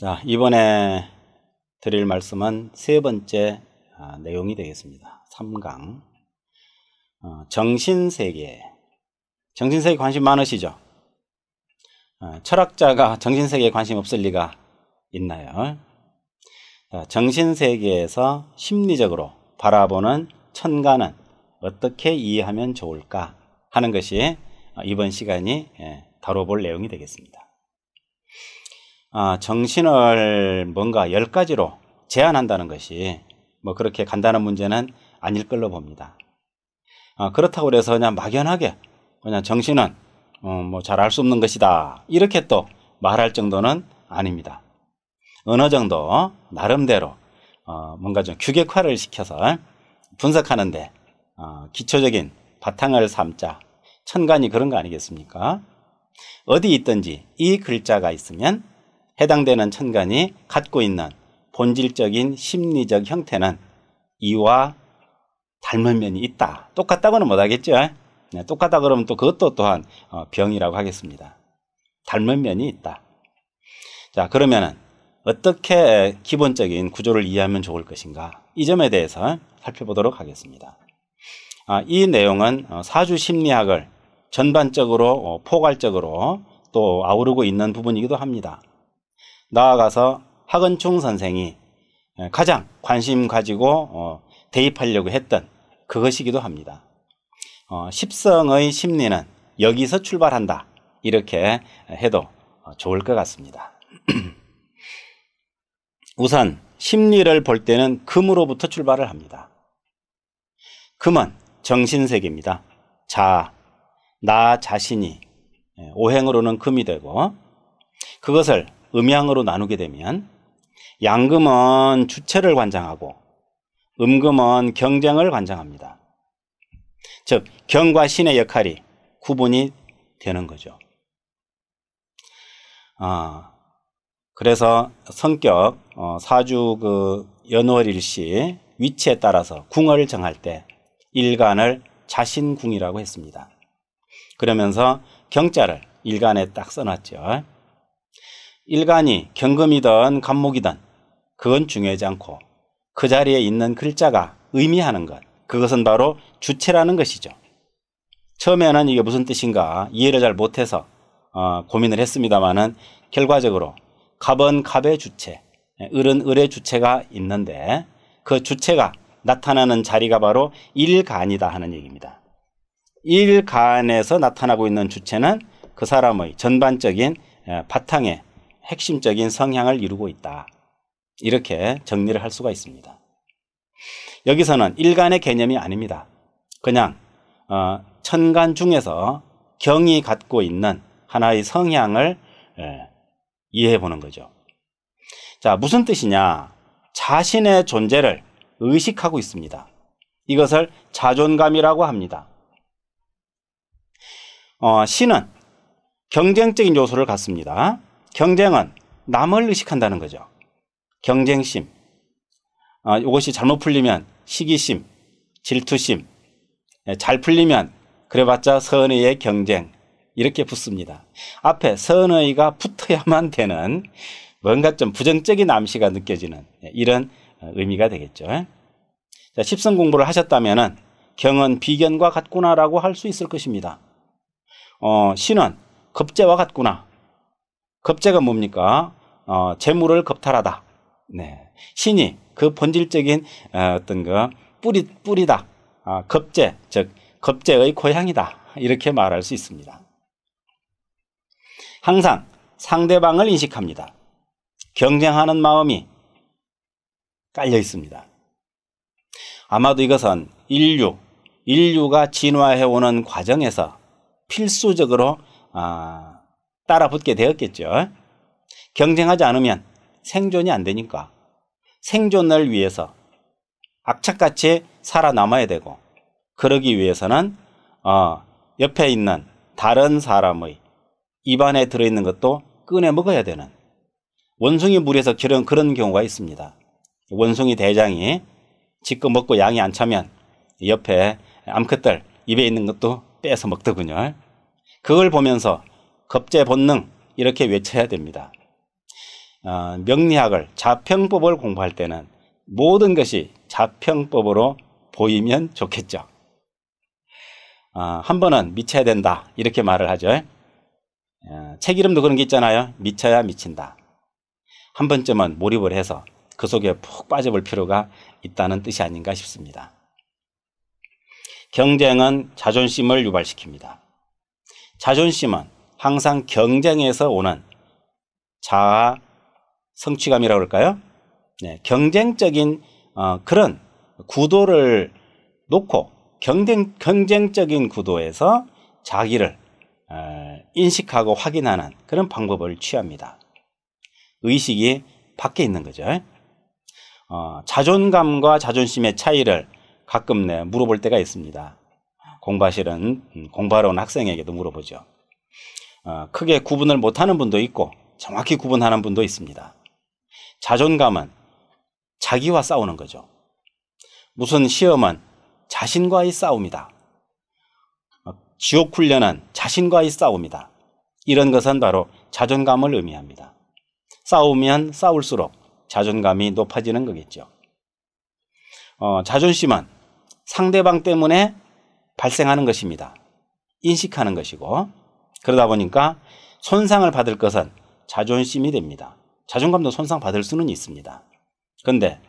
자, 이번에 드릴 말씀은 세 번째 내용이 되겠습니다. 3강. 정신세계. 정신세계에 관심 많으시죠? 철학자가 정신세계에 관심 없을 리가 있나요? 정신세계에서 심리적으로 바라보는 천간은 어떻게 이해하면 좋을까 하는 것이 이번 시간이 다뤄볼 내용이 되겠습니다. 정신을 뭔가 10가지로 제한한다는 것이 뭐 그렇게 간단한 문제는 아닐 걸로 봅니다. 그렇다고 해서 그냥 막연하게 그냥 정신은 뭐 잘 알 수 없는 것이다 이렇게 또 말할 정도는 아닙니다. 어느 정도 나름대로 뭔가 좀 규격화를 시켜서 분석하는데 기초적인 바탕을 삼자. 천간이 그런 거 아니겠습니까? 어디 있든지 이 글자가 있으면 해당되는 천간이 갖고 있는 본질적인 심리적 형태는 이와 닮은 면이 있다. 똑같다고는 못하겠죠. 똑같다 그러면 또 그것도 또한 병이라고 하겠습니다. 닮은 면이 있다. 자, 그러면은 어떻게 기본적인 구조를 이해하면 좋을 것인가, 이 점에 대해서 살펴보도록 하겠습니다. 이 내용은 사주심리학을 전반적으로 포괄적으로 또 아우르고 있는 부분이기도 합니다. 나아가서 하건충 선생이 가장 관심 가지고 대입하려고 했던 그것이기도 합니다. 십성의 심리는 여기서 출발한다, 이렇게 해도 좋을 것 같습니다. 우선 심리를 볼 때는 금으로부터 출발을 합니다. 금은 정신세계입니다. 나 자신이 오행으로는 금이 되고, 그것을 음양으로 나누게 되면 양금은 주체를 관장하고 음금은 경쟁을 관장합니다. 즉 경과 신의 역할이 구분이 되는 거죠. 그래서 성격, 사주 연월일시 위치에 따라서 궁을 정할 때 일간을 자신궁이라고 했습니다. 그러면서 경자를 일간에 딱 써놨죠. 일간이 경금이든 간목이든 그건 중요하지 않고 그 자리에 있는 글자가 의미하는 것, 그것은 바로 주체라는 것이죠. 처음에는 이게 무슨 뜻인가 이해를 잘 못해서 고민을 했습니다마는 결과적으로 갑은 갑의 주체, 을은 을의 주체가 있는데 그 주체가 나타나는 자리가 바로 일간이다 하는 얘기입니다. 일간에서 나타나고 있는 주체는 그 사람의 전반적인 바탕에 핵심적인 성향을 이루고 있다, 이렇게 정리를 할 수가 있습니다. 여기서는 일간의 개념이 아닙니다. 그냥 천간 중에서 경이 갖고 있는 하나의 성향을 이해해 보는 거죠. 자, 무슨 뜻이냐? 자신의 존재를 의식하고 있습니다. 이것을 자존감이라고 합니다. 신은 경쟁적인 요소를 갖습니다. 경쟁은 남을 의식한다는 거죠. 경쟁심. 이것이 잘못 풀리면 시기심, 질투심. 잘 풀리면 그래봤자 선의의 경쟁. 이렇게 붙습니다. 앞에 선의가 붙어야만 되는 뭔가 좀 부정적인 암시가 느껴지는 이런 의미가 되겠죠. 자, 십성 공부를 하셨다면은 경은 비견과 같구나라고 할 수 있을 것입니다. 신은 겁재와 같구나. 겁재가 뭡니까? 재물을 겁탈하다. 네. 신이 그 본질적인 어떤 뿌리다. 겁재, 즉 겁재의 고향이다. 이렇게 말할 수 있습니다. 항상 상대방을 인식합니다. 경쟁하는 마음이 깔려 있습니다. 아마도 이것은 인류가 진화해오는 과정에서 필수적으로 따라붙게 되었겠죠. 경쟁하지 않으면 생존이 안 되니까 생존을 위해서 악착같이 살아남아야 되고, 그러기 위해서는 옆에 있는 다른 사람의 입안에 들어있는 것도 꺼내 먹어야 되는, 원숭이 물에서 그런 경우가 있습니다. 원숭이 대장이 지껏 먹고 양이 안 차면 옆에 암컷들 입에 있는 것도 빼서 먹더군요. 그걸 보면서 겁제 본능 이렇게 외쳐야 됩니다. 명리학을 자평법을 공부할 때는 모든 것이 자평법으로 보이면 좋겠죠. 한 번은 미쳐야 된다 이렇게 말을 하죠. 책 이름도 그런 게 있잖아요. 미쳐야 미친다. 한 번쯤은 몰입을 해서 그 속에 푹 빠져볼 필요가 있다는 뜻이 아닌가 싶습니다. 경쟁은 자존심을 유발시킵니다. 자존심은 항상 경쟁에서 오는 자아 성취감이라고 할까요? 네, 경쟁적인 그런 구도를 놓고 경쟁적인 구도에서 자기를 인식하고 확인하는 그런 방법을 취합니다. 의식이 밖에 있는 거죠. 자존감과 자존심의 차이를 가끔 물어볼 때가 있습니다. 공부하러 온 학생에게도 물어보죠. 크게 구분을 못하는 분도 있고 정확히 구분하는 분도 있습니다. 자존감은 자기와 싸우는 거죠. 무슨 시험은 자신과의 싸움이다. 지옥훈련은 자신과의 싸움이다. 이런 것은 바로 자존감을 의미합니다. 싸우면 싸울수록 자존감이 높아지는 거겠죠. 자존심은 상대방 때문에 발생하는 것입니다. 인식하는 것이고, 그러다 보니까 손상을 받을 것은 자존심이 됩니다. 자존감도 손상받을 수는 있습니다. 그런데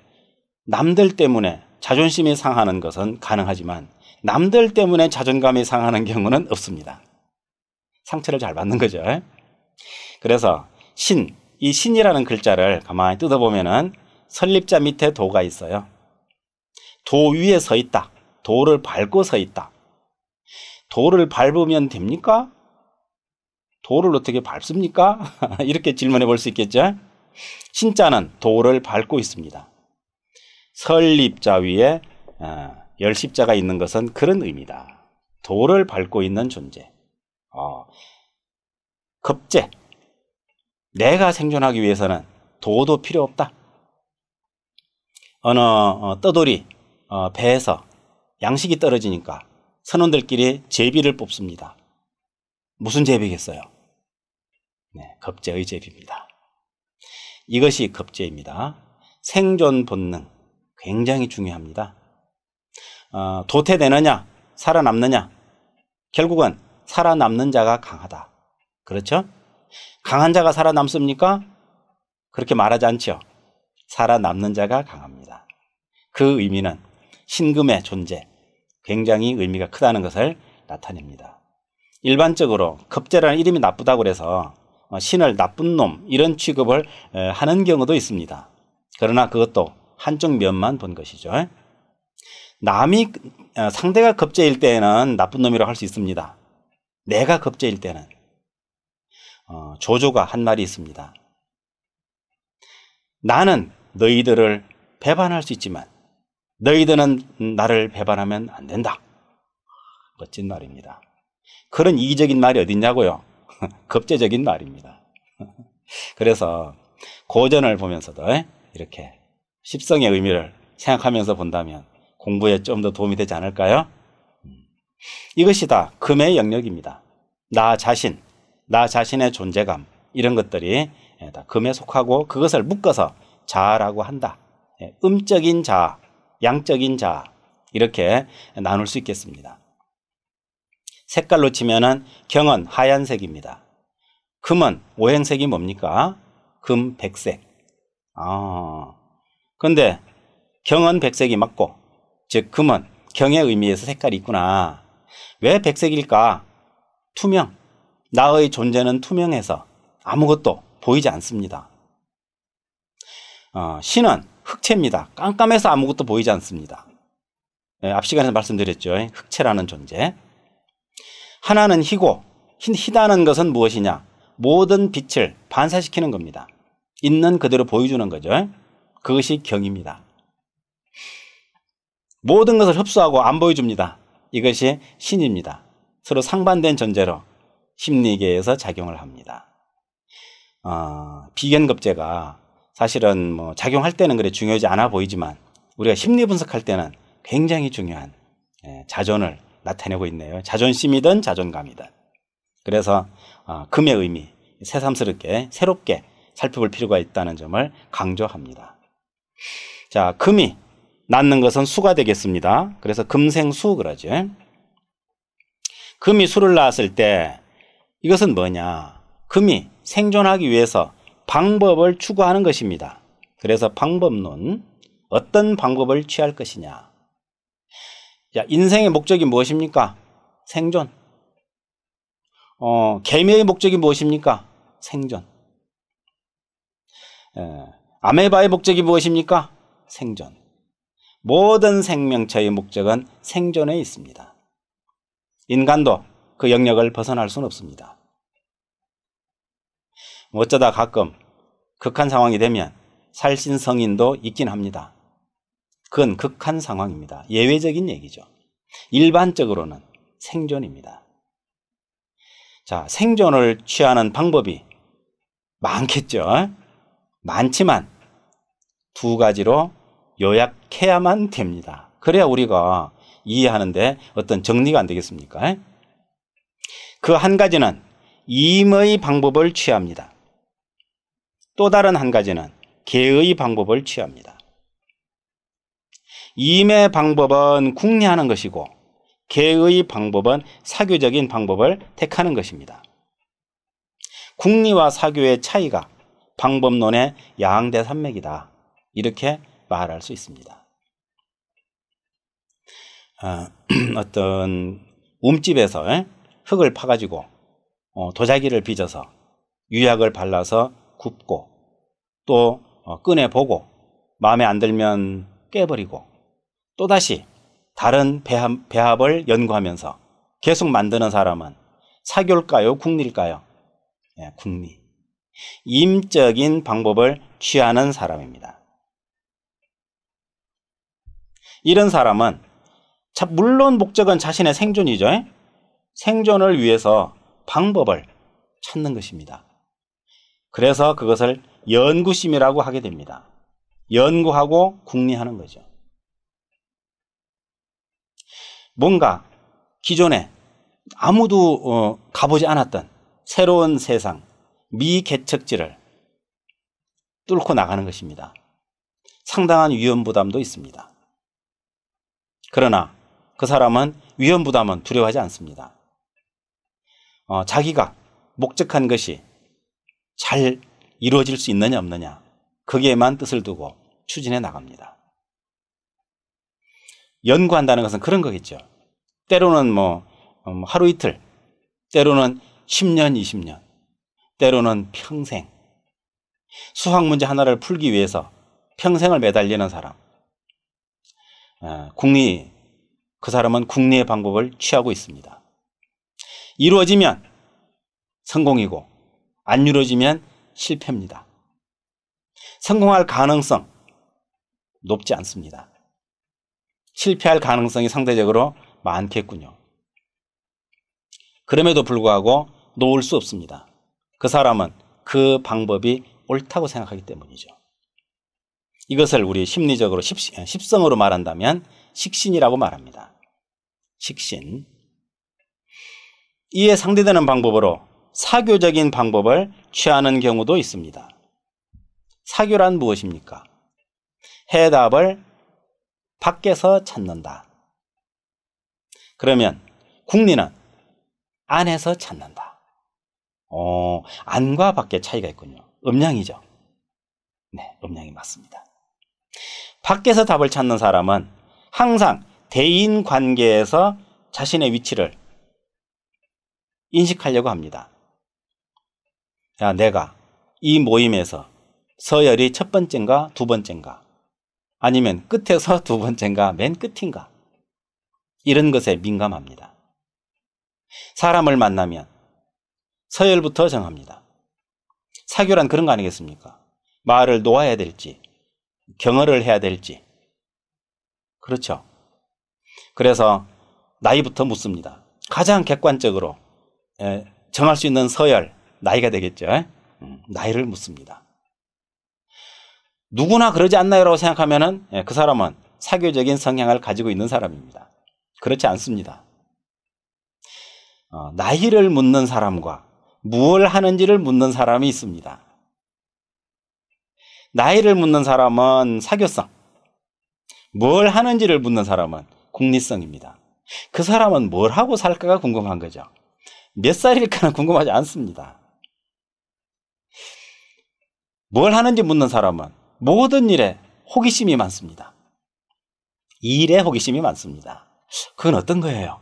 남들 때문에 자존심이 상하는 것은 가능하지만 남들 때문에 자존감이 상하는 경우는 없습니다. 상처를 잘 받는 거죠. 그래서 이 신이라는 글자를 가만히 뜯어보면은 설립자 밑에 도가 있어요. 도 위에 서 있다. 도를 밟고 서 있다. 도를 밟으면 됩니까? 도를 어떻게 밟습니까? 이렇게 질문해 볼 수 있겠죠? 신자는 도를 밟고 있습니다. 설립자 위에 열십자가 있는 것은 그런 의미다. 도를 밟고 있는 존재. 급제. 내가 생존하기 위해서는 도도 필요 없다. 어느 떠돌이 배에서 양식이 떨어지니까 선원들끼리 제비를 뽑습니다. 무슨 제비겠어요? 네, 급제의 제비입니다. 이것이 급제입니다. 생존 본능 굉장히 중요합니다. 도태되느냐 살아남느냐, 결국은 살아남는 자가 강하다. 그렇죠? 강한 자가 살아남습니까? 그렇게 말하지 않죠. 살아남는 자가 강합니다. 그 의미는 신금의 존재, 굉장히 의미가 크다는 것을 나타냅니다. 일반적으로 급제라는 이름이 나쁘다고 해서 신을 나쁜 놈 이런 취급을 하는 경우도 있습니다. 그러나 그것도 한쪽 면만 본 것이죠. 상대가 급제일 때는 나쁜 놈이라고 할 수 있습니다. 내가 급제일 때는 조조가 한 말이 있습니다. 나는 너희들을 배반할 수 있지만 너희들은 나를 배반하면 안 된다. 멋진 말입니다. 그런 이기적인 말이 어딨냐고요. 급제적인 말입니다. 그래서 고전을 보면서도 이렇게 십성의 의미를 생각하면서 본다면 공부에 좀 더 도움이 되지 않을까요? 이것이 다 금의 영역입니다. 나 자신의 존재감, 이런 것들이 다 금에 속하고 그것을 묶어서 자아라고 한다. 음적인 자아, 양적인 자아, 이렇게 나눌 수 있겠습니다. 색깔로 치면은 경은 하얀색입니다. 금은 오행색이 뭡니까? 금, 백색. 그런데 경은 백색이 맞고, 즉 금은 경의 의미에서 색깔이 있구나. 왜 백색일까? 투명. 나의 존재는 투명해서 아무것도 보이지 않습니다. 신은 흑체입니다. 깜깜해서 아무것도 보이지 않습니다. 앞 시간에 말씀드렸죠. 흑체라는 존재. 하나는 희고, 희다는 것은 무엇이냐? 모든 빛을 반사시키는 겁니다. 있는 그대로 보여주는 거죠. 그것이 경입니다. 모든 것을 흡수하고 안 보여줍니다. 이것이 신입니다. 서로 상반된 존재로 심리계에서 작용을 합니다. 비견급제가 사실은 작용할 때는 그래 중요하지 않아 보이지만 우리가 심리 분석할 때는 굉장히 중요한 자존을 나타내고 있네요. 자존심이든 자존감이든. 그래서 금의 의미, 새삼스럽게 새롭게 살펴볼 필요가 있다는 점을 강조합니다. 자, 금이 낳는 것은 수가 되겠습니다. 그래서 금생수 그러죠. 금이 수를 낳았을 때 이것은 뭐냐? 금이 생존하기 위해서 방법을 추구하는 것입니다. 그래서 방법론, 어떤 방법을 취할 것이냐. 자, 인생의 목적이 무엇입니까? 생존. 개미의 목적이 무엇입니까? 생존. 아메바의 목적이 무엇입니까? 생존. 모든 생명체의 목적은 생존에 있습니다. 인간도 그 영역을 벗어날 수는 없습니다. 어쩌다 가끔 극한 상황이 되면 살신성인도 있긴 합니다. 그건 극한 상황입니다. 예외적인 얘기죠. 일반적으로는 생존입니다. 자, 생존을 취하는 방법이 많겠죠. 많지만 두 가지로 요약해야만 됩니다. 그래야 우리가 이해하는데 어떤 정리가 안 되겠습니까? 그 한 가지는 임의 방법을 취합니다. 또 다른 한 가지는 계의 방법을 취합니다. 임의 방법은 궁리하는 것이고 계의 방법은 사교적인 방법을 택하는 것입니다. 궁리와 사교의 차이가 방법론의 양대산맥이다. 이렇게 말할 수 있습니다. 어떤 움집에서 흙을 파가지고 도자기를 빚어서 유약을 발라서 굽고 또 꺼내보고 마음에 안 들면 깨버리고 또다시 다른 배합을 연구하면서 계속 만드는 사람은 사교일까요? 궁리일까요? 네, 궁리. 임적인 방법을 취하는 사람입니다. 이런 사람은 물론 목적은 자신의 생존이죠. 생존을 위해서 방법을 찾는 것입니다. 그래서 그것을 연구심이라고 하게 됩니다. 연구하고 궁리하는 거죠. 뭔가 기존에 아무도 가보지 않았던 새로운 세상, 미개척지를 뚫고 나가는 것입니다. 상당한 위험부담도 있습니다. 그러나 그 사람은 위험부담은 두려워하지 않습니다. 자기가 목적한 것이 잘 이루어질 수 있느냐 없느냐 거기에만 뜻을 두고 추진해 나갑니다. 연구한다는 것은 그런 거겠죠. 때로는 하루 이틀, 때로는 10년, 20년, 때로는 평생. 수학 문제 하나를 풀기 위해서 평생을 매달리는 사람. 그 사람은 궁리의 방법을 취하고 있습니다. 이루어지면 성공이고 안 이루어지면 실패입니다. 성공할 가능성 높지 않습니다. 실패할 가능성이 상대적으로 많겠군요. 그럼에도 불구하고 놓을 수 없습니다. 그 사람은 그 방법이 옳다고 생각하기 때문이죠. 이것을 우리 심리적으로 십성으로 말한다면 식신이라고 말합니다. 식신. 이에 상대되는 방법으로 사교적인 방법을 취하는 경우도 있습니다. 사교란 무엇입니까? 해답을 밖에서 찾는다. 그러면 궁리는 안에서 찾는다. 안과 밖의 차이가 있군요. 음양이죠. 네, 음양이 맞습니다. 밖에서 답을 찾는 사람은 항상 대인 관계에서 자신의 위치를 인식하려고 합니다. 야, 내가 이 모임에서 서열이 첫 번째인가 두 번째인가 아니면 끝에서 두 번째인가 맨 끝인가 이런 것에 민감합니다. 사람을 만나면 서열부터 정합니다. 사교란 그런 거 아니겠습니까? 말을 놓아야 될지 경어를 해야 될지 그렇죠. 그래서 나이부터 묻습니다. 가장 객관적으로 정할 수 있는 서열 나이가 되겠죠. 나이를 묻습니다. 누구나 그러지 않나요? 라고 생각하면 그 사람은 사교적인 성향을 가지고 있는 사람입니다. 그렇지 않습니다. 나이를 묻는 사람과 무엇을 하는지를 묻는 사람이 있습니다. 나이를 묻는 사람은 사교성, 뭘 하는지를 묻는 사람은 국리성입니다. 그 사람은 뭘 하고 살까가 궁금한 거죠. 몇 살일까는 궁금하지 않습니다. 뭘 하는지 묻는 사람은 모든 일에 호기심이 많습니다. 일에 호기심이 많습니다. 그건 어떤 거예요?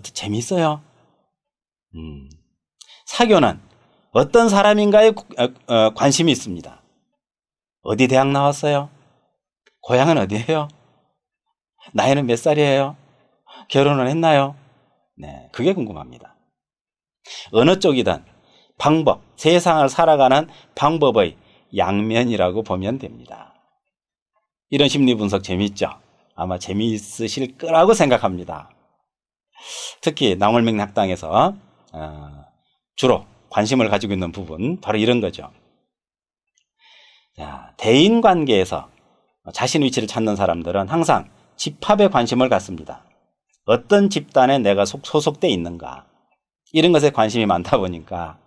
재미있어요? 사교는 어떤 사람인가에 관심이 있습니다. 어디 대학 나왔어요? 고향은 어디예요? 나이는 몇 살이에요? 결혼을 했나요? 네, 그게 궁금합니다. 어느 쪽이든 방법, 세상을 살아가는 방법의 양면이라고 보면 됩니다. 이런 심리 분석 재미있죠? 아마 재미있으실 거라고 생각합니다. 특히 나물맥락당에서 주로 관심을 가지고 있는 부분, 바로 이런 거죠. 자, 대인관계에서 자신 위치를 찾는 사람들은 항상 집합에 관심을 갖습니다. 어떤 집단에 내가 소속돼 있는가, 이런 것에 관심이 많다 보니까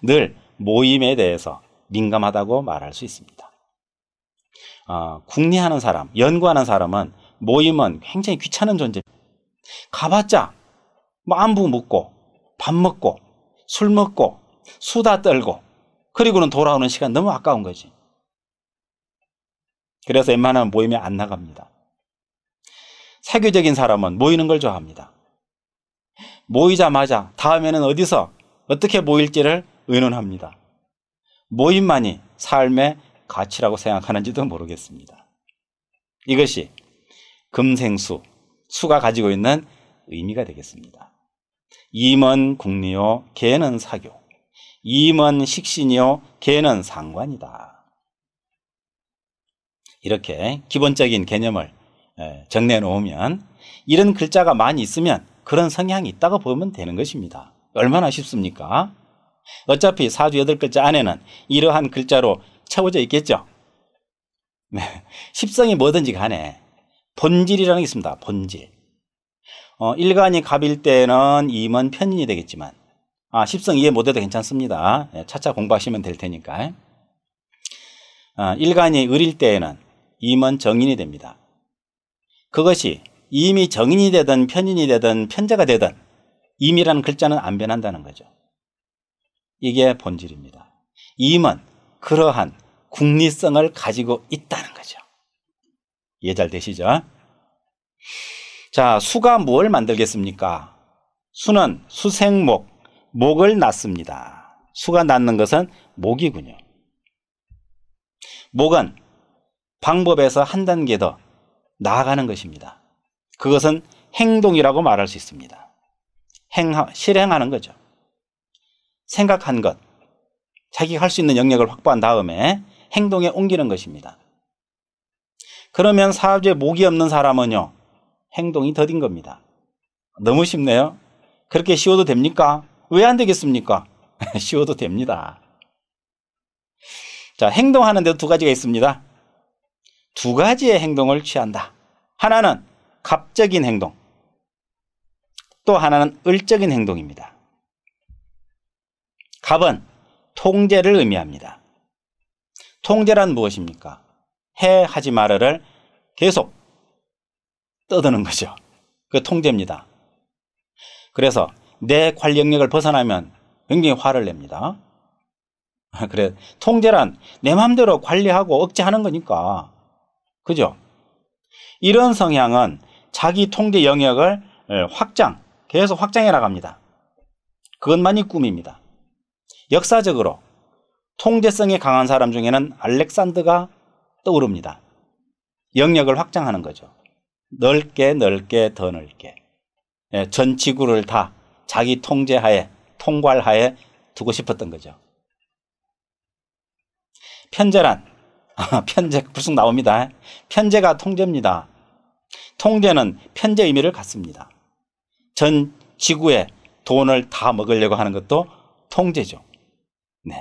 늘 모임에 대해서 민감하다고 말할 수 있습니다. 궁리하는 사람, 연구하는 사람은 모임은 굉장히 귀찮은 존재. 가봤자 뭐 안부 묻고 밥 먹고 술 먹고 수다 떨고 그리고는 돌아오는 시간 너무 아까운 거지. 그래서 웬만하면 모임에 안 나갑니다. 사교적인 사람은 모이는 걸 좋아합니다. 모이자마자 다음에는 어디서 어떻게 모일지를 의논합니다. 모임만이 삶의 가치라고 생각하는지도 모르겠습니다. 이것이 금생수, 수가 가지고 있는 의미가 되겠습니다. 임은 국리요, 계는 사교. 임은 식신이요, 계는 상관이다. 이렇게 기본적인 개념을 정리해 놓으면 이런 글자가 많이 있으면 그런 성향이 있다고 보면 되는 것입니다. 얼마나 쉽습니까? 어차피 사주 8글자 안에는 이러한 글자로 채워져 있겠죠. 네. 십성이 뭐든지 간에 본질이라는 게 있습니다. 본질. 일간이 갑일 때는 임은 편인이 되겠지만 십성 이해 못해도 괜찮습니다. 차차 공부하시면 될 테니까. 일간이 을일 때에는 임은 정인이 됩니다. 그것이 임이 정인이 되든 편인이 되든 편재가 되든 임이라는 글자는 안 변한다는 거죠. 이게 본질입니다. 임은 그러한 국리성을 가지고 있다는 거죠. 이해 잘 되시죠? 자, 수가 뭘 만들겠습니까? 수는 수생목, 목을 낳습니다. 수가 낳는 것은 목이군요. 목은 방법에서 한 단계 더 나아가는 것입니다. 그것은 행동이라고 말할 수 있습니다. 실행하는 거죠. 생각한 것, 자기가 할 수 있는 영역을 확보한 다음에 행동에 옮기는 것입니다. 그러면 사주에 목이 없는 사람은요, 행동이 더딘 겁니다. 너무 쉽네요. 그렇게 쉬워도 됩니까? 왜 안 되겠습니까? 쉬워도 됩니다. 자, 행동하는 데도 두 가지가 있습니다. 두 가지의 행동을 취한다. 하나는 갑적인 행동, 또 하나는 을적인 행동입니다. 갑은 통제를 의미합니다. 통제란 무엇입니까? 해 하지 말아를 계속 떠드는 거죠. 그 통제입니다. 그래서 내 관리 영역을 벗어나면 굉장히 화를 냅니다. 그래, 통제란 내 마음대로 관리하고 억제하는 거니까. 그죠? 이런 성향은 자기 통제 영역을 계속 확장해 나갑니다. 그것만이 꿈입니다. 역사적으로 통제성이 강한 사람 중에는 알렉산더가 떠오릅니다. 영역을 확장하는 거죠. 넓게 더 넓게. 전 지구를 다 자기 통제하에, 통괄하에 두고 싶었던 거죠. 편제란, 편제 불쑥 나옵니다. 편제가 통제입니다. 통제는 편제 의미를 갖습니다. 전 지구에 돈을 다 먹으려고 하는 것도 통제죠. 네.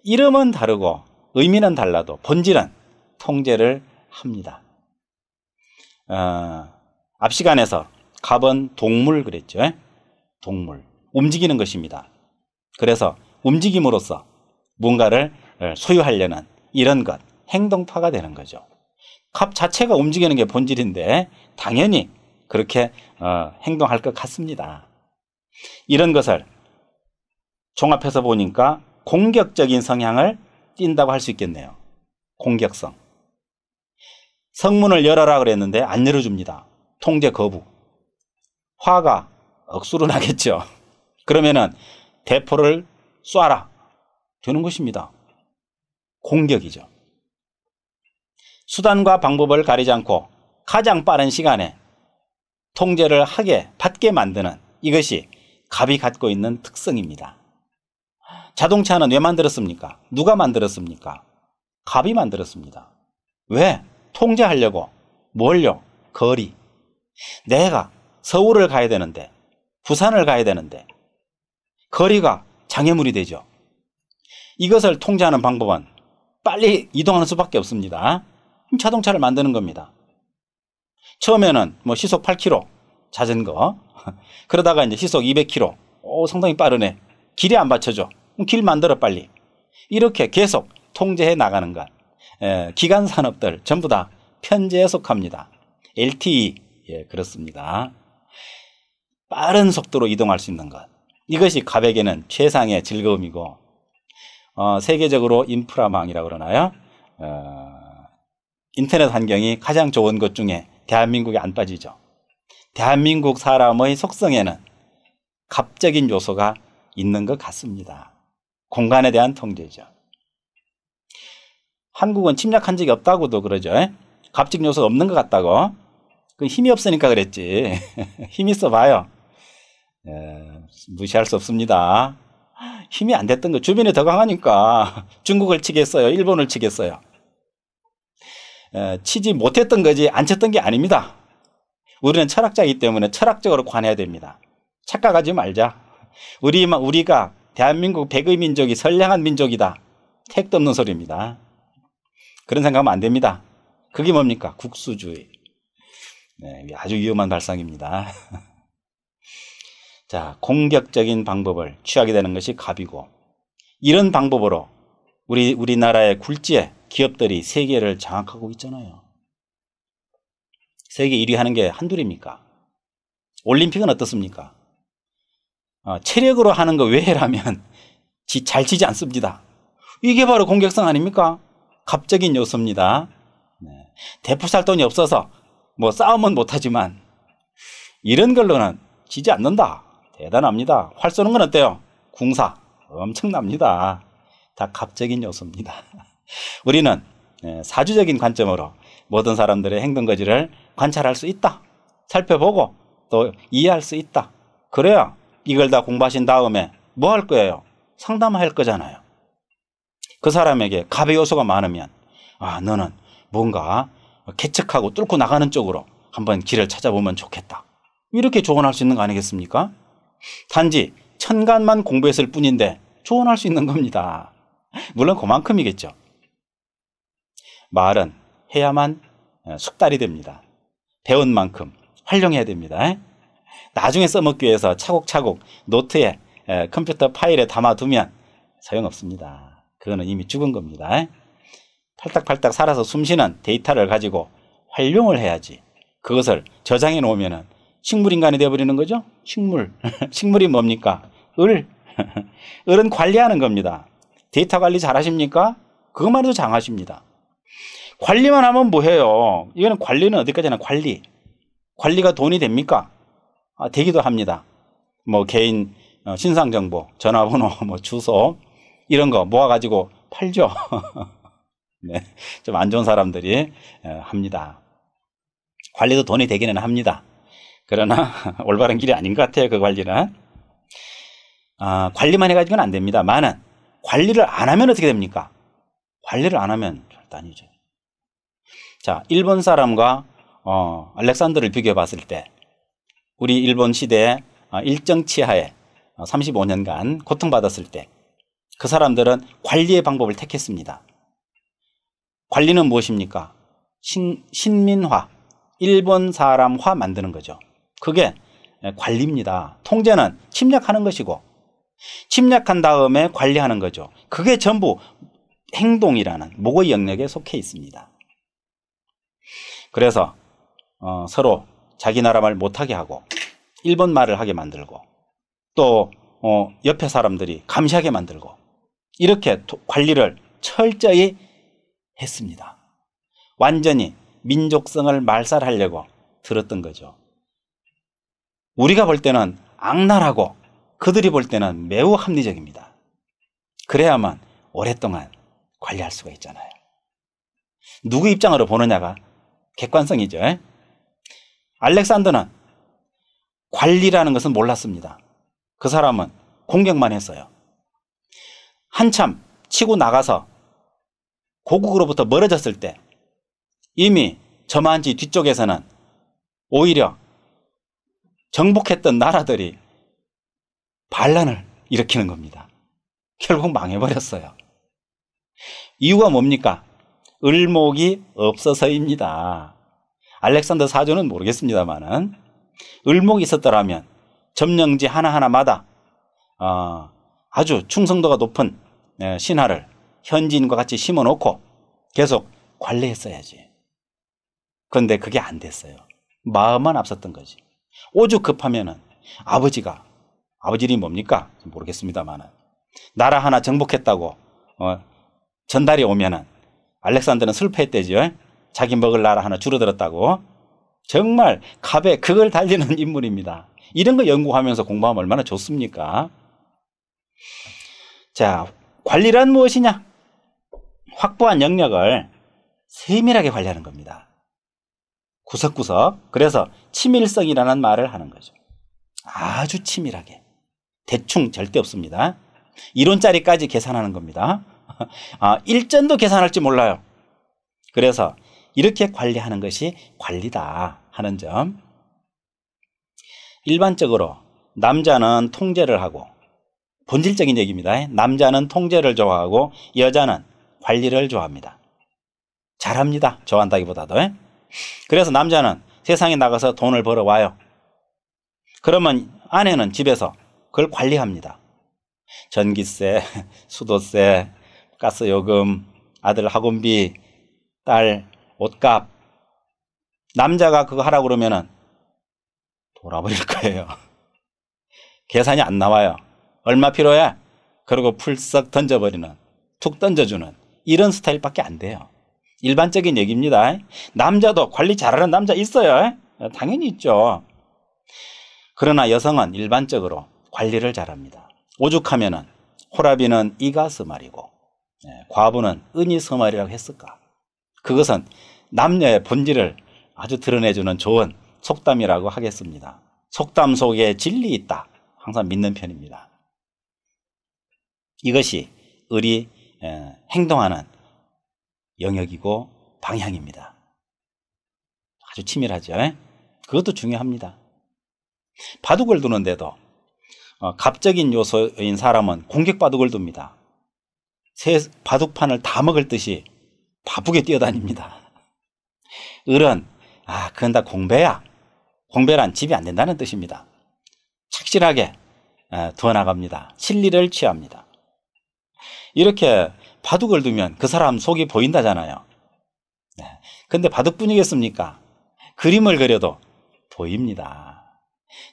이름은 다르고 의미는 달라도 본질은 통제를 합니다. 앞 시간에서 갑은 동물 그랬죠. 동물. 움직이는 것입니다. 그래서 움직임으로써 뭔가를 소유하려는 이런 것, 행동파가 되는 거죠. 갑 자체가 움직이는 게 본질인데 당연히 그렇게 행동할 것 같습니다. 이런 것을 종합해서 보니까 공격적인 성향을 띈다고 할 수 있겠네요. 공격성. 성문을 열어라 그랬는데 안 열어줍니다. 통제 거부. 화가 억수로 나겠죠. 그러면은 대포를 쏴라 되는 것입니다. 공격이죠. 수단과 방법을 가리지 않고 가장 빠른 시간에 통제를 받게 만드는 이것이 갑이 갖고 있는 특성입니다. 자동차는 왜 만들었습니까? 누가 만들었습니까? 갑이 만들었습니다. 왜? 통제하려고. 뭘요? 거리. 내가 서울을 가야 되는데, 부산을 가야 되는데 거리가 장애물이 되죠. 이것을 통제하는 방법은 빨리 이동하는 수밖에 없습니다. 자동차를 만드는 겁니다. 처음에는 뭐 시속 8km 자전거, 그러다가 이제 시속 200km, 상당히 빠르네. 길에 안 받쳐줘. 길 만들어 빨리. 이렇게 계속 통제해 나가는 것. 기간 산업들 전부 다 편제에 속합니다. LTE, 그렇습니다. 빠른 속도로 이동할 수 있는 것. 이것이 갑에게는 최상의 즐거움이고, 세계적으로 인프라망이라고 그러나요? 인터넷 환경이 가장 좋은 것 중에 대한민국이 안 빠지죠. 대한민국 사람의 속성에는 갑적인 요소가 있는 것 같습니다. 공간에 대한 통제죠. 한국은 침략한 적이 없다고도 그러죠. 갑적 요소가 없는 것 같다고. 힘이 없으니까 그랬지. 힘 있어 봐요. 무시할 수 없습니다. 힘이 안 됐던 거 주변이 더 강하니까 중국을 치겠어요? 일본을 치겠어요? 치지 못했던 거지 안 쳤던 게 아닙니다. 우리는 철학자이기 때문에 철학적으로 관해야 됩니다. 착각하지 말자. 우리가 대한민국 백의 민족이 선량한 민족이다. 택도 없는 소리입니다. 그런 생각하면 안 됩니다. 그게 뭡니까? 국수주의. 아주 위험한 발상입니다. 자, 공격적인 방법을 취하게 되는 것이 갑이고, 이런 방법으로 우리나라의 굴지의 기업들이 세계를 장악하고 있잖아요. 세계 1위 하는 게 한둘입니까? 올림픽은 어떻습니까? 체력으로 하는 거 외라면 잘 치지 않습니다. 이게 바로 공격성 아닙니까? 갑적인 요소입니다. 대포 살 돈이 없어서 뭐 싸움은 못하지만 이런 걸로는 지지 않는다. 대단합니다. 활 쏘는 건 어때요? 궁사 엄청납니다. 다 갑적인 요소입니다. 우리는 사주적인 관점으로 모든 사람들의 행동거지를 관찰할 수 있다. 살펴보고 또 이해할 수 있다. 그래야 이걸 다 공부하신 다음에 뭐 할 거예요? 상담할 거잖아요. 그 사람에게 갑의 요소가 많으면 너는 뭔가 개척하고 뚫고 나가는 쪽으로 한번 길을 찾아보면 좋겠다. 이렇게 조언할 수 있는 거 아니겠습니까? 단지 천간만 공부했을 뿐인데 조언할 수 있는 겁니다. 물론 그만큼이겠죠. 말은 해야만 숙달이 됩니다. 배운 만큼 활용해야 됩니다. 나중에 써먹기 위해서 차곡차곡 노트에 컴퓨터 파일에 담아두면 소용없습니다. 그거는 이미 죽은 겁니다. 팔딱팔딱 살아서 숨쉬는 데이터를 가지고 활용을 해야지. 그것을 저장해 놓으면 식물인간이 되어버리는 거죠. 식물이 뭡니까? 을은 관리하는 겁니다. 데이터 관리 잘 하십니까? 그것만 해도 장하십니다. 관리만 하면 뭐해요? 이거는 관리는 어디까지나 관리가 돈이 됩니까? 되기도 합니다. 뭐 개인 신상정보, 전화번호, 뭐 주소 이런 거 모아가지고 팔죠. 네, 좀 안 좋은 사람들이 합니다. 관리도 돈이 되기는 합니다. 그러나 올바른 길이 아닌 것 같아요. 그 관리는. 관리만 해가지고는 안 됩니다. 많은 관리를 안 하면 어떻게 됩니까? 관리를 안 하면 절대 아니죠. 자, 일본 사람과 알렉산더를 비교해 봤을 때 우리 일본 시대에 일정 치하에 35년간 고통받았을 때 그 사람들은 관리의 방법을 택했습니다. 관리는 무엇입니까? 신민화, 일본 사람화 만드는 거죠. 그게 관리입니다. 통제는 침략하는 것이고 침략한 다음에 관리하는 거죠. 그게 전부 행동이라는 목의 영역에 속해 있습니다. 그래서 서로 자기 나라 말 못하게 하고 일본 말을 하게 만들고 또 옆에 사람들이 감시하게 만들고 이렇게 관리를 철저히 했습니다. 완전히 민족성을 말살하려고 들었던 거죠. 우리가 볼 때는 악랄하고 그들이 볼 때는 매우 합리적입니다. 그래야만 오랫동안 관리할 수가 있잖아요. 누구 입장으로 보느냐가 객관성이죠. 알렉산더는 관리라는 것은 몰랐습니다. 그 사람은 공격만 했어요. 한참 치고 나가서 고국으로부터 멀어졌을 때 이미 저만지 뒤쪽에서는 오히려 정복했던 나라들이 반란을 일으키는 겁니다. 결국 망해버렸어요. 이유가 뭡니까? 을목이 없어서입니다. 알렉산더 사조는 모르겠습니다만은 을목이 있었더라면 점령지 하나하나마다 아주 충성도가 높은 신하를 현지인과 같이 심어놓고 계속 관리했어야지. 그런데 그게 안 됐어요. 마음만 앞섰던 거지. 오죽 급하면은 아버지 뭡니까? 모르겠습니다만은 나라 하나 정복했다고 전달이 오면은 알렉산더는 슬퍼했대죠. 자기 먹을 나라 하나 줄어들었다고. 정말 갑에 그걸 달리는 인물입니다. 이런 거 연구하면서 공부하면 얼마나 좋습니까? 자, 관리란 무엇이냐? 확보한 영역을 세밀하게 관리하는 겁니다. 구석구석. 그래서 치밀성이라는 말을 하는 거죠. 아주 치밀하게. 대충 절대 없습니다. 이론짜리까지 계산하는 겁니다. 일전도 계산할 줄 몰라요. 그래서 이렇게 관리하는 것이 관리다 하는 점. 일반적으로 남자는 통제를 하고, 본질적인 얘기입니다. 남자는 통제를 좋아하고 여자는 관리를 좋아합니다. 잘합니다. 좋아한다기보다도. 그래서 남자는 세상에 나가서 돈을 벌어와요. 그러면 아내는 집에서 그걸 관리합니다. 전기세, 수도세, 가스요금, 아들 학원비, 딸 옷값. 남자가 그거 하라고 그러면은 돌아버릴 거예요. 계산이 안 나와요. 얼마 필요해? 그리고 풀썩 던져버리는, 툭 던져주는 이런 스타일밖에 안 돼요. 일반적인 얘기입니다. 남자도 관리 잘하는 남자 있어요. 당연히 있죠. 그러나 여성은 일반적으로 관리를 잘합니다. 오죽하면은 호라비는 이가 서말이고 과부는 은이 서말이라고 했을까? 그것은 남녀의 본질을 아주 드러내주는 좋은 속담이라고 하겠습니다. 속담 속에 진리 있다. 항상 믿는 편입니다. 이것이 을이 행동하는 영역이고 방향입니다. 아주 치밀하죠. 그것도 중요합니다. 바둑을 두는데도 갑적인 요소인 사람은 공격바둑을 둡니다. 새 바둑판을 다 먹을 듯이 바쁘게 뛰어다닙니다. 을은 그건 다 공배야. 공배란 집이 안 된다는 뜻입니다. 착실하게 두어나갑니다. 실리를 취합니다. 이렇게 바둑을 두면 그 사람 속이 보인다잖아요. 근데 바둑뿐이겠습니까? 그림을 그려도 보입니다.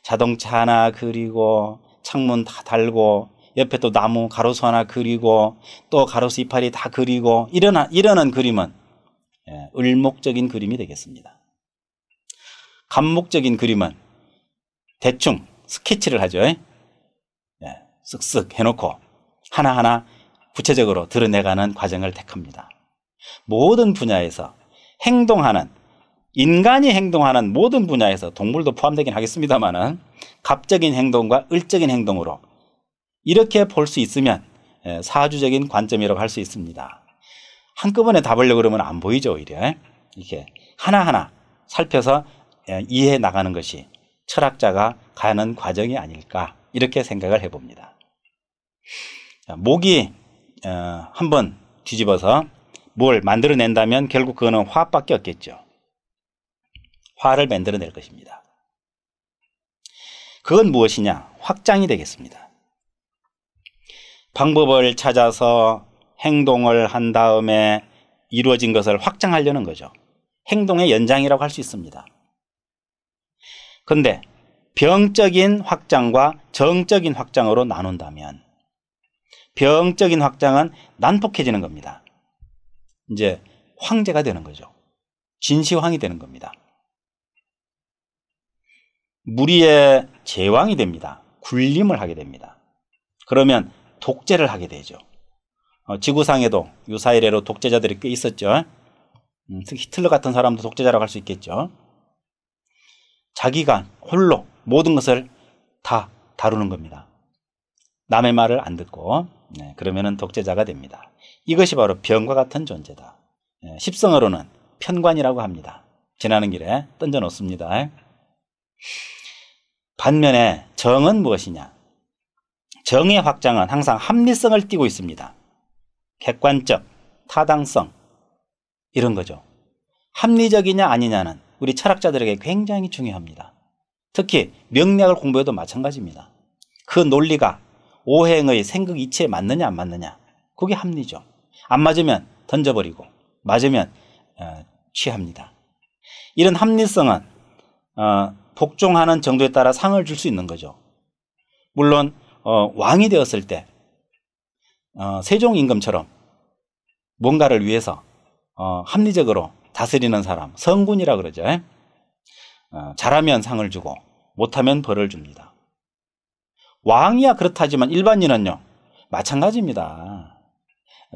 자동차 하나 그리고 창문 다 달고 옆에 또 나무 가로수 하나 그리고 또 가로수 이파리 다 그리고 이러는 그림은 을목적인 그림이 되겠습니다. 갑목적인 그림은 대충 스케치를 하죠. 쓱쓱 해놓고 하나하나 구체적으로 드러내가는 과정을 택합니다. 모든 분야에서 인간이 행동하는 모든 분야에서 동물도 포함되긴 하겠습니다만은 갑적인 행동과 을적인 행동으로 이렇게 볼 수 있으면 사주적인 관점이라고 할 수 있습니다. 한꺼번에 다 보려고 그러면 안 보이죠. 오히려 이렇게 하나하나 살펴서 이해해 나가는 것이 철학자가 가는 과정이 아닐까 이렇게 생각을 해봅니다. 목이 한번 뒤집어서 뭘 만들어낸다면 결국 그거는 화밖에 없겠죠. 화를 만들어낼 것입니다. 그건 무엇이냐? 확장이 되겠습니다. 방법을 찾아서 행동을 한 다음에 이루어진 것을 확장하려는 거죠. 행동의 연장이라고 할 수 있습니다. 그런데 병적인 확장과 정적인 확장으로 나눈다면 병적인 확장은 난폭해지는 겁니다. 이제 황제가 되는 거죠. 진시황이 되는 겁니다. 무리의 제왕이 됩니다. 군림을 하게 됩니다. 그러면 독재를 하게 되죠. 지구상에도 유사의 예로 독재자들이 꽤 있었죠. 히틀러 같은 사람도 독재자라고 할 수 있겠죠. 자기가 홀로 모든 것을 다 다루는 겁니다. 남의 말을 안 듣고 그러면 독재자가 됩니다. 이것이 바로 병과 같은 존재다. 십성어로는 편관이라고 합니다. 지나는 길에 던져 놓습니다. 반면에 정은 무엇이냐? 정의 확장은 항상 합리성을 띠고 있습니다. 객관적, 타당성 이런 거죠. 합리적이냐 아니냐는 우리 철학자들에게 굉장히 중요합니다. 특히 명리학을 공부해도 마찬가지입니다. 그 논리가 오행의 생극 이치에 맞느냐 안 맞느냐 그게 합리죠. 안 맞으면 던져버리고 맞으면 취합니다. 이런 합리성은 복종하는 정도에 따라 상을 줄 수 있는 거죠. 물론 왕이 되었을 때 세종 임금처럼 뭔가를 위해서 합리적으로 다스리는 사람, 성군이라 그러죠. 잘하면 상을 주고 못하면 벌을 줍니다. 왕이야 그렇다지만 일반인은요 마찬가지입니다.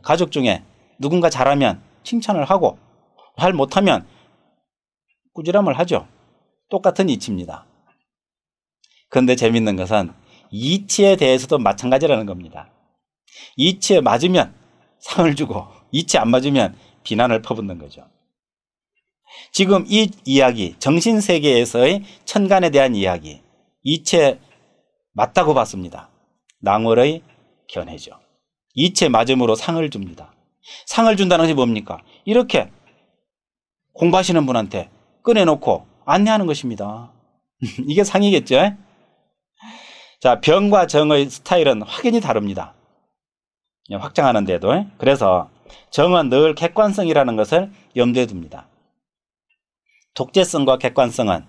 가족 중에 누군가 잘하면 칭찬을 하고 잘 못하면 꾸지람을 하죠. 똑같은 이치입니다. 그런데 재밌는 것은 이치에 대해서도 마찬가지라는 겁니다. 이치에 맞으면 상을 주고 이치 안 맞으면 비난을 퍼붓는 거죠. 지금 이 이야기, 정신세계에서의 천간에 대한 이야기, 이치에 맞다고 봤습니다. 낭월의 견해죠. 이치에 맞음으로 상을 줍니다. 상을 준다는 것이 뭡니까? 이렇게 공부하시는 분한테 꺼내놓고 안내하는 것입니다. 이게 상이겠죠? 자, 병과 정의 스타일은 확연히 다릅니다. 확장하는 데도. 그래서 정은 늘 객관성이라는 것을 염두에 둡니다. 독재성과 객관성은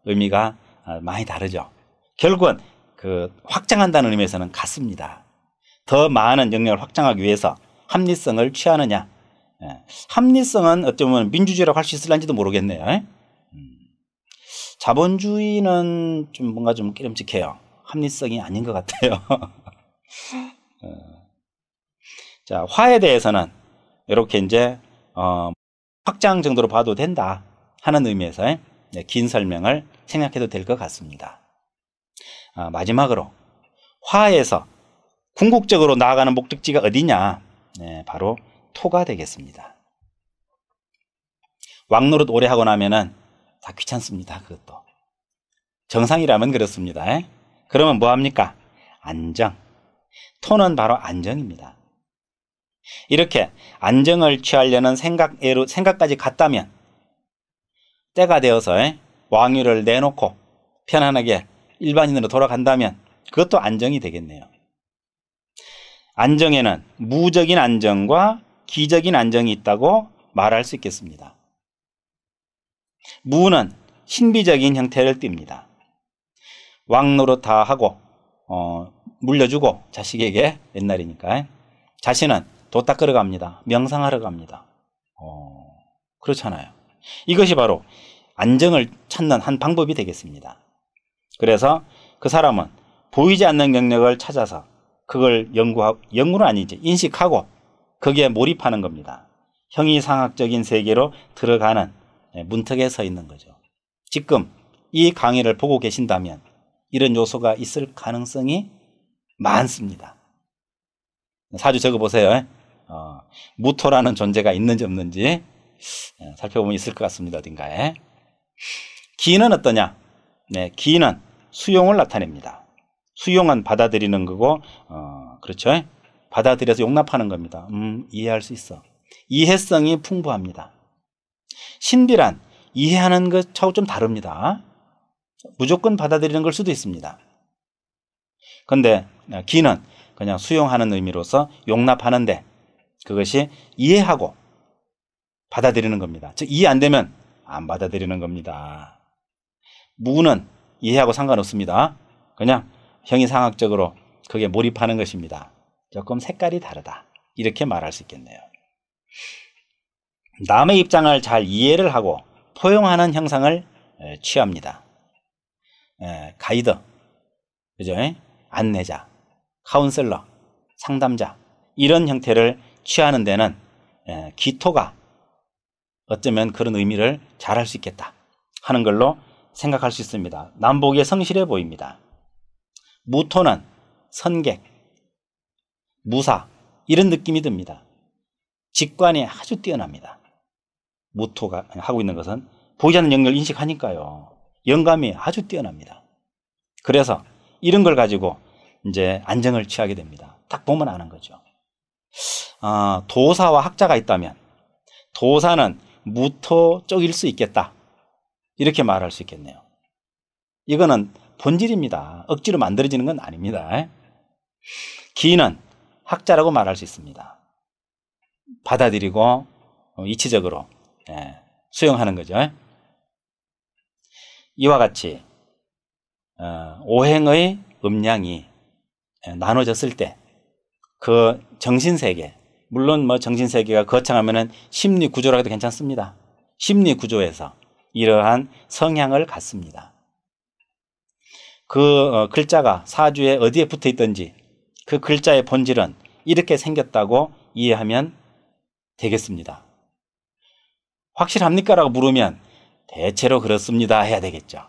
의미가 많이 다르죠. 결국은 확장한다는 의미에서는 같습니다. 더 많은 영역을 확장하기 위해서 합리성을 취하느냐. 합리성은 어쩌면 민주주의라고 할 수 있을런지도 모르겠네요. 자본주의는 좀 뭔가 좀 끼름직해요. 합리성이 아닌 것 같아요. 자, 화에 대해서는 이렇게 이제 확장 정도로 봐도 된다 하는 의미에서 긴 설명을 생략해도 될 것 같습니다. 마지막으로 화에서 궁극적으로 나아가는 목적지가 어디냐? 바로 토가 되겠습니다. 왕노릇 오래 하고 나면은 다 귀찮습니다. 그것도 정상이라면 그렇습니다. 그러면 뭐합니까? 안정. 토는 바로 안정입니다. 이렇게 안정을 취하려는 생각까지 갔다면 때가 되어서 왕위를 내놓고 편안하게 일반인으로 돌아간다면 그것도 안정이 되겠네요. 안정에는 무적인 안정과 기적인 안정이 있다고 말할 수 있겠습니다. 무는 신비적인 형태를 띱니다. 왕노릇 다 하고 물려주고 자식에게 옛날이니까 자신은 도 닦으러 갑니다. 명상하러 갑니다. 그렇잖아요. 이것이 바로 안정을 찾는 한 방법이 되겠습니다. 그래서 그 사람은 보이지 않는 영역을 찾아서 그걸 연구는 아니지 인식하고 거기에 몰입하는 겁니다. 형이상학적인 세계로 들어가는 문턱에 서 있는 거죠. 지금 이 강의를 보고 계신다면 이런 요소가 있을 가능성이 많습니다. 사주 적어보세요. 무토라는 존재가 있는지 없는지 살펴보면 있을 것 같습니다. 어딘가에. 기는 어떠냐? 기는 수용을 나타냅니다. 수용은 받아들이는 거고 그렇죠? 받아들여서 용납하는 겁니다. 이해할 수 있어. 이해성이 풍부합니다. 신비란 이해하는 것하고 좀 다릅니다. 무조건 받아들이는 걸 수도 있습니다. 그런데 기는 그냥 수용하는 의미로서 용납하는데 그것이 이해하고 받아들이는 겁니다. 즉 이해 안 되면 안 받아들이는 겁니다. 무는 이해하고 상관없습니다. 그냥 형이상학적으로 그게 몰입하는 것입니다. 조금 색깔이 다르다. 이렇게 말할 수 있겠네요. 남의 입장을 잘 이해를 하고 포용하는 형상을 취합니다. 가이드, 그죠? 안내자, 카운슬러, 상담자 이런 형태를 취하는 데는 기토가 어쩌면 그런 의미를 잘 할 수 있겠다 하는 걸로 생각할 수 있습니다. 남보기에 성실해 보입니다. 무토는 선객, 무사 이런 느낌이 듭니다. 직관이 아주 뛰어납니다. 무토가 하고 있는 것은 보이지 않는 영역을 인식하니까요. 영감이 아주 뛰어납니다. 그래서 이런 걸 가지고 이제 안정을 취하게 됩니다. 딱 보면 아는 거죠. 도사와 학자가 있다면 도사는 무토 쪽일 수 있겠다. 이렇게 말할 수 있겠네요. 이거는 본질입니다. 억지로 만들어지는 건 아닙니다. 기는 학자라고 말할 수 있습니다. 받아들이고 이치적으로 수용하는 거죠. 이와 같이 오행의 음량이 나눠졌을 때 그 정신세계, 물론 뭐 정신세계가 거창하면은 심리구조라 해도 괜찮습니다. 심리구조에서 이러한 성향을 갖습니다. 그 글자가 사주에 어디에 붙어 있든지 그 글자의 본질은 이렇게 생겼다고 이해하면 되겠습니다. 확실합니까? 라고 물으면 대체로 그렇습니다 해야 되겠죠.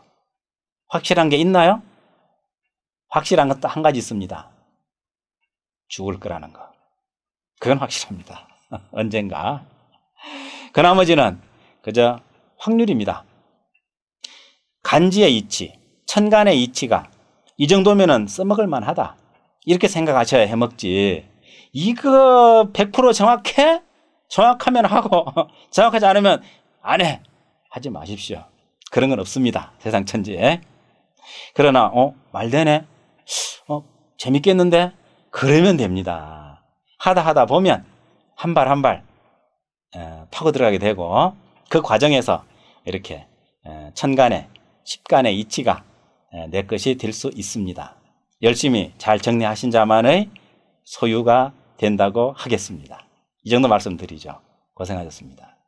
확실한 게 있나요? 확실한 건 딱 한 가지 있습니다. 죽을 거라는 거. 그건 확실합니다. 언젠가. 그 나머지는 그저 확률입니다. 간지의 이치, 천간의 이치가 이 정도면은 써먹을 만하다. 이렇게 생각하셔야 해먹지. 이거 100% 정확해? 정확하면 하고 정확하지 않으면 안 해. 하지 마십시오. 그런 건 없습니다. 세상 천지에. 그러나 말되네. 재밌겠는데? 그러면 됩니다. 하다 보면 한 발 한 발 파고 들어가게 되고 그 과정에서 이렇게 천간의 십간의 이치가 내 것이 될 수 있습니다. 열심히 잘 정리하신 자만의 소유가 된다고 하겠습니다. 이 정도 말씀드리죠. 고생하셨습니다.